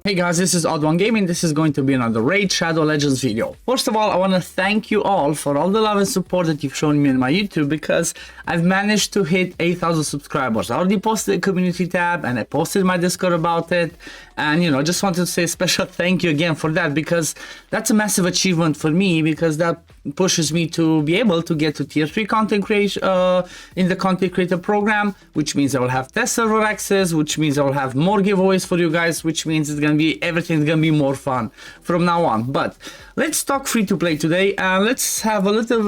Hey guys, this is OddOneGaming. This is going to be another Raid Shadow Legends video. First of all, I want to thank you all for all the love and support that you've shown me on my YouTube, because I've managed to hit 8,000 subscribers. I already posted a community tab and I posted my Discord about it. And just wanted to say a special thank you again for that, because that's a massive achievement for me, because that pushes me to be able to get to tier 3 content creation in the content creator program, which means I will have test server access, which means I will have more giveaways for you guys, which means it's gonna be everything's gonna be more fun from now on. But let's talk free to play today, and let's have a little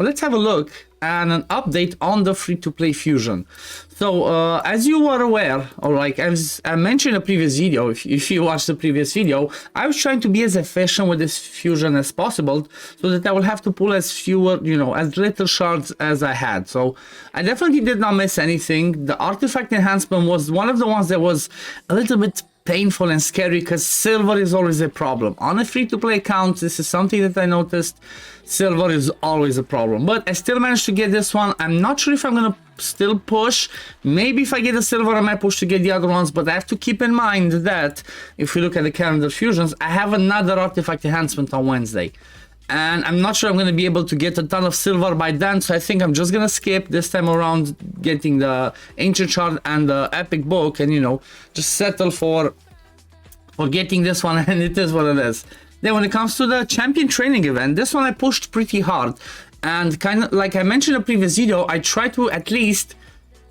let's have a look and an update on the free-to-play fusion. So as you were aware, or like as I mentioned in a previous video, if you watched the previous video, I was trying to be as efficient with this fusion as possible, so that I will have to pull as fewer, as little shards as I had. So I definitely did not miss anything. The artifact enhancement was one of the ones that was a little bit painful and scary, because silver is always a problem on a free-to-play account. This is something that I noticed. Silver is always a problem, but I still managed to get this one. I'm not sure if I'm gonna still push. Maybe if I get a silver I might push to get the other ones, but I have to keep in mind that if we look at the calendar fusions, I have another artifact enhancement on Wednesday, and I'm not sure I'm going to be able to get a ton of silver by then, so I think I'm just going to skip this time around getting the ancient shard and the epic book, and just settle for getting this one, and it is what it is. Then when it comes to the champion training event, this one I pushed pretty hard, and kind of like I mentioned in a previous video, I try to at least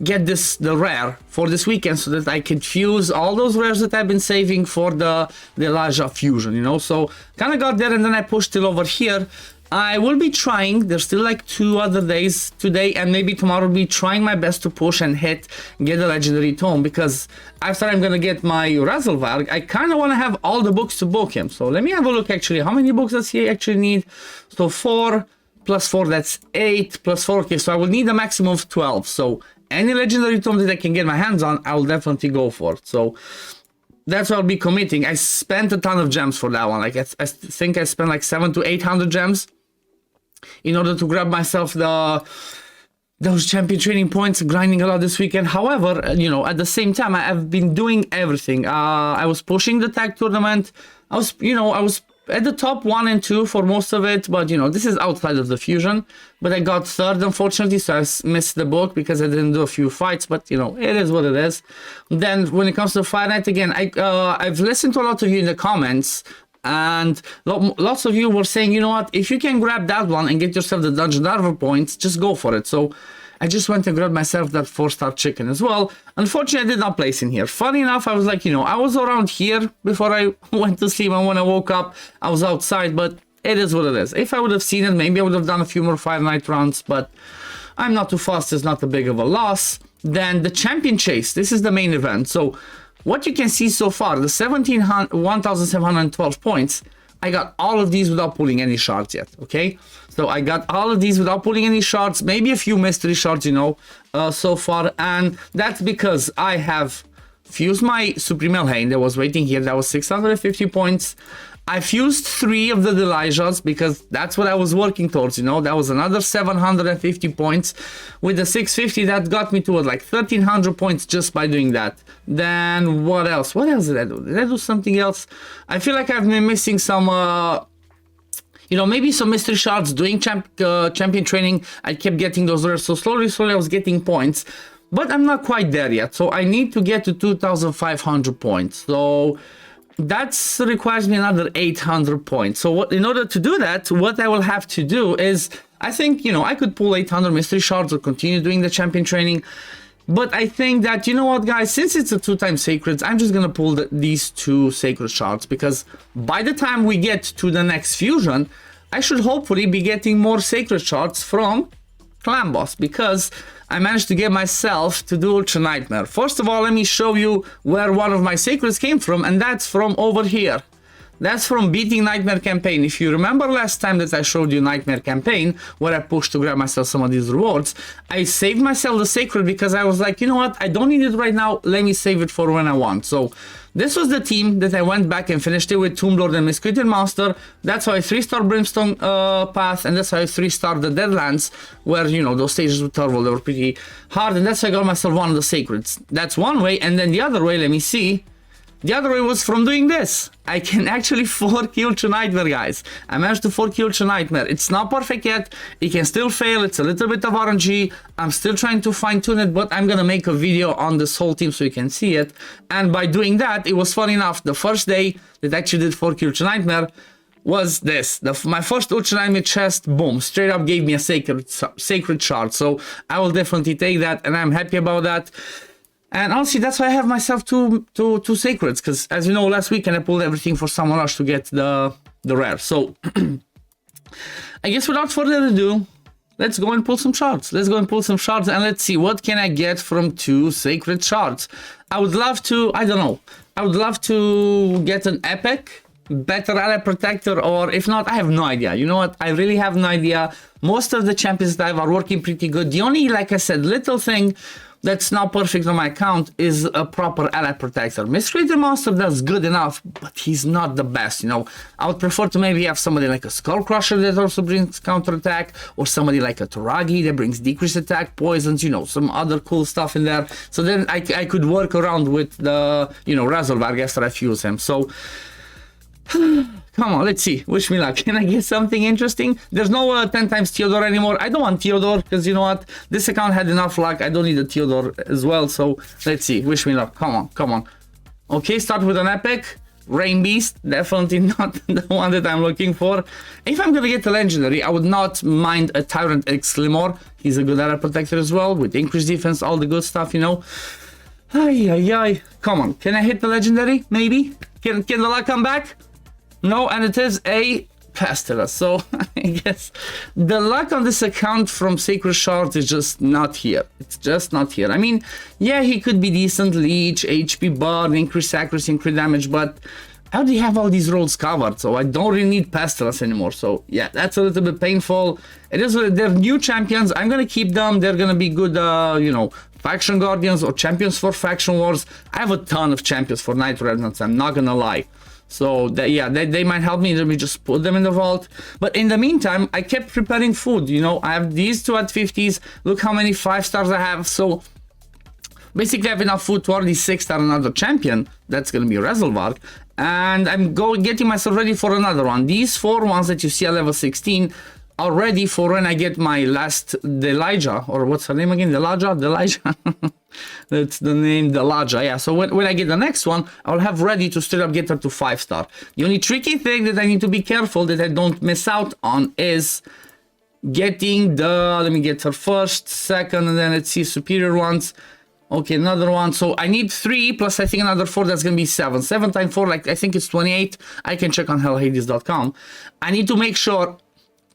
get the rare for this weekend, so that I can fuse all those rares that I've been saving for the Elijah fusion, so kind of got there, and then I pushed it over here. I will be trying, there's still like 2 other days, today and maybe tomorrow, be trying my best to push and get a legendary tome, because after I'm gonna get my Razelvarg, I kind of want to have all the books to book him. So let me have a look actually, how many books does he actually need? So 4 plus 4, that's 8 plus 4, okay, so I will need a maximum of 12. So any legendary tome that I can get my hands on, I'll definitely go for it. So that's what I'll be committing. I spent a ton of gems for that one. Like I think I spent like 700 to 800 gems in order to grab myself those champion training points, grinding a lot this weekend. However, at the same time, I've been doing everything. I was pushing the tag tournament. I was at the top 1 and 2 for most of it, but this is outside of the fusion. But I got 3rd, unfortunately, so I missed the book because I didn't do a few fights. But it is what it is. Then when it comes to Fight Night, again, I've listened to a lot of you in the comments, and lots of you were saying, you know what, if you can grab that one and get yourself the Dungeon Diver points, just go for it. So I just went and grabbed myself that 4-star chicken as well. Unfortunately, I did not place in here. Funny enough, I was like, I was around here before I went to sleep, and when I woke up, I was outside, but it is what it is. If I would have seen it, maybe I would have done a few more Fight Night rounds, but I'm not too fast. It's not a big of a loss. Then the champion chase. This is the main event. So what you can see so far, the 1,712 points, I got all of these without pulling any shards yet, okay? So I got all of these without pulling any shards, maybe a few mystery shards, so far. And that's because I have fused my Supreme Elhain that was waiting here. That was 650 points. I fused 3 of the Elijahs, because that's what I was working towards, that was another 750 points. With the 650, that got me to like 1,300 points just by doing that. Then what else? What else did I do? Did I do something else? I feel like I've been missing some, maybe some mystery shards doing champion training. I kept getting those rares, so slowly I was getting points. But I'm not quite there yet, so I need to get to 2,500 points. So that requires me another 800 points. So in order to do that, what I will have to do is, I think, I could pull 800 mystery shards or continue doing the champion training. But I think that, what, guys, since it's a 2-time sacreds, I'm just going to pull these 2 sacred shards, because by the time we get to the next fusion, I should hopefully be getting more sacred shards from Clan Boss, because I managed to get myself to do Ultra Nightmare. First of all, let me show you where one of my sacreds came from, and that's from over here. That's from beating Nightmare Campaign. If you remember last time that I showed you Nightmare Campaign, where I pushed to grab myself some of these rewards, I saved myself the sacred because I was like, you know what, I don't need it right now, let me save it for when I want. So this was the team that I went back and finished it with Tomb Lord and Miscreant Master. That's how I 3-star Brimstone path, and that's how I 3-star the Deadlands, where, you know, those stages with Turtle, they were pretty hard, and that's how I got myself one of the sacreds. That's one way, and then the other way, let me see. The other way was from doing this. I can actually 4-kill to Nightmare, guys. I managed to 4-kill to Nightmare. It's not perfect yet. It can still fail. It's a little bit of RNG. I'm still trying to fine-tune it, but I'm gonna make a video on this whole team so you can see it. And by doing that, it was fun enough. The first day that I actually did 4-kill to Nightmare was this. My first Ultra Nightmare chest, boom, straight up gave me a sacred shard. So I will definitely take that, and I'm happy about that. And honestly, that's why I have myself two sacreds, because as you know, last weekend I pulled everything for Summer Rush to get the rare. So I guess without further ado, let's go and pull some shards. Let's go and pull some shards, and let's see what can I get from 2 sacred shards. I would love to, I don't know, I would love to get an epic, better ally protector, or if not, I have no idea. You know what? I really have no idea. Most of the champions that are working pretty good. The only, like I said, little thing that's not perfect on my account is a proper ally protector. Miscreator Monster does good enough, but he's not the best, you know. I would prefer to maybe have somebody like a Skull Crusher that also brings counter attack, or somebody like a Toragi that brings decreased attack, poisons, you know, some other cool stuff in there. So then I could work around with the, you know, Razzlevarg after I fuse him. So come on, let's see. Wish me luck. Can I get something interesting? There's no 10 times Theodore anymore. I don't want Theodore because you know what? This account had enough luck. I don't need a Theodore as well. So let's see. Wish me luck. Come on, come on. Okay, start with an epic. Rain Beast. Definitely not the one that I'm looking for. If I'm gonna get a legendary, I would not mind a Tyrant X Glimmer. He's a good area protector as well with increased defense, all the good stuff, you know. Ay, ay, ay. Come on. Can I hit the legendary? Maybe. Can the luck come back? No, and it is a Pastilla, so I guess the luck on this account from Sacred Shards is just not here. It's just not here. I mean, yeah, he could be decent, Leech, HP Burn, increased accuracy, increased damage, but I already have all these roles covered, so I don't really need Pestilence anymore. So yeah, that's a little bit painful. It is, they're new champions. I'm gonna keep them. They're gonna be good, you know, Faction Guardians or champions for Faction Wars. I have a ton of champions for Night Revenants, I'm not gonna lie. So that, yeah, they might help me. Let me just put them in the vault. But in the meantime, I kept preparing food. You know, I have these 2 at 50s. Look how many 5-stars I have. So basically, I have enough food to already 6-star another champion. That's gonna be Razzlevarg. And I'm getting myself ready for another one. These 4 ones that you see at level 16 are ready for when I get my last Delijah, or what's her name again? Delijah. That's the name, Delijah. Yeah, so when I get the next one, I'll have ready to straight up get her to 5-star. The only tricky thing that I need to be careful that I don't miss out on is getting the, let me get her first, second, and then let's see superior ones. Okay, another one. So I need 3 plus I think another 4. That's gonna be 7. 7 times 4, like I think it's 28. I can check on hellhades.com. I need to make sure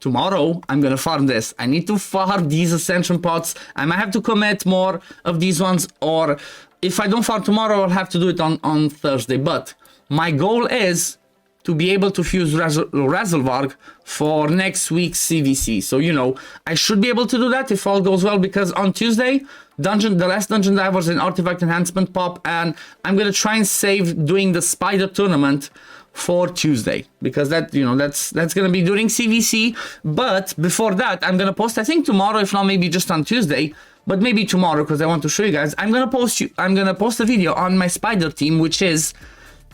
tomorrow I'm gonna farm this. I need to farm these ascension pots. I might have to commit more of these ones, or if I don't farm tomorrow, I'll have to do it on Thursday. But my goal is to be able to fuse Razzlevarg for next week's CVC. So, you know, I should be able to do that if all goes well, because on Tuesday, the last Dungeon Divers and Artifact Enhancement pop, and I'm gonna try and save doing the Spider Tournament for Tuesday, because that, you know, that's gonna be during CVC. But before that, I'm gonna post, I think tomorrow, if not maybe just on Tuesday, but maybe tomorrow, because I want to show you guys. I'm gonna post a video on my Spider team, which is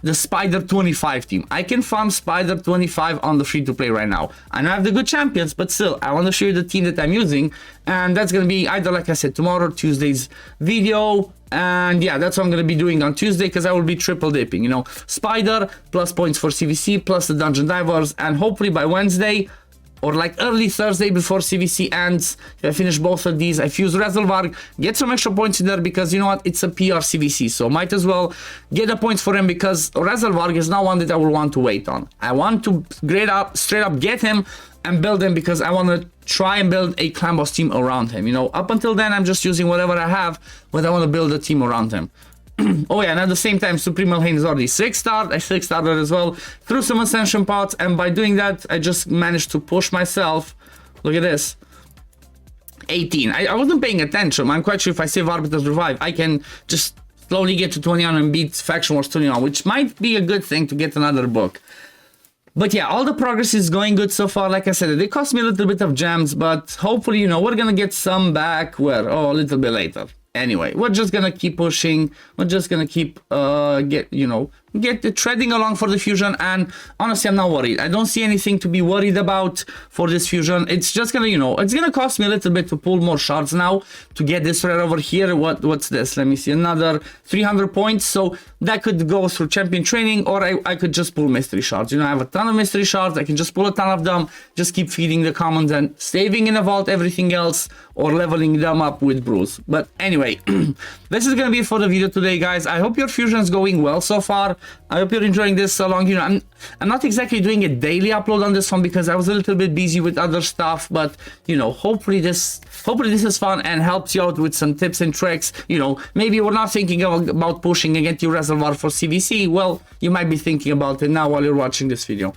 the Spider 25 team. I can farm Spider 25 on the free-to-play right now. I know I have the good champions, but still, I want to show you the team that I'm using, and that's gonna be either, like I said, tomorrow, Tuesday's video. And yeah, that's what I'm gonna be doing on Tuesday, because I will be triple dipping, you know, Spider plus points for CVC plus the Dungeon Divers, and hopefully by Wednesday or like early Thursday before CVC ends, if I finish both of these, I fuse Razzlevarg, get some extra points in there, because you know what, it's a PR CVC, so might as well get the points for him, because Razzlevarg is not one that I will want to wait on. I want to straight up get him and build him, because I want to try and build a clan boss team around him. You know, up until then, I'm just using whatever I have, but I want to build a team around him. Oh yeah, and at the same time, Supreme Elhain is already 6-starred. I 6-starred as well through some ascension pots, and by doing that, I just managed to push myself. Look at this. 18. I wasn't paying attention. I'm quite sure if I save Arbiter's Revive, I can just slowly get to 21 and beat Faction Wars 21, which might be a good thing to get another book. But yeah, all the progress is going good so far. Like I said, it cost me a little bit of gems, but hopefully, you know, we're gonna get some back where, oh, a little bit later. anyway, we're just gonna keep pushing. We're just gonna keep get treading along for the fusion, and honestly, I'm not worried. I don't see anything to be worried about for this fusion. It's just gonna, it's gonna cost me a little bit to pull more shards now to get this rare over here. What's this? Let me see, another 300 points. So that could go through champion training, or I could just pull mystery shards. I have a ton of mystery shards. I can just pull a ton of them, just keep feeding the commons and saving in a vault everything else, or leveling them up with brews. But anyway, this is gonna be it for the video today, guys. I hope your fusion is going well so far. I hope you're enjoying this so long. I'm not exactly doing a daily upload on this one because I was a little bit busy with other stuff, but hopefully this is fun and helps you out with some tips and tricks. Maybe we're not thinking about pushing against your reservoir for CVC. Well, you might be thinking about it now while you're watching this video.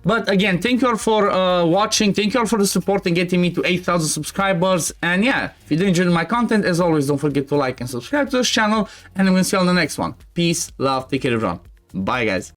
But again, thank you all for watching. Thank you all for the support and getting me to 8,000 subscribers. And yeah, if you did enjoy my content, as always, don't forget to like and subscribe to this channel. And I'm going to see you on the next one. Peace, love, take care, everyone. Bye, guys.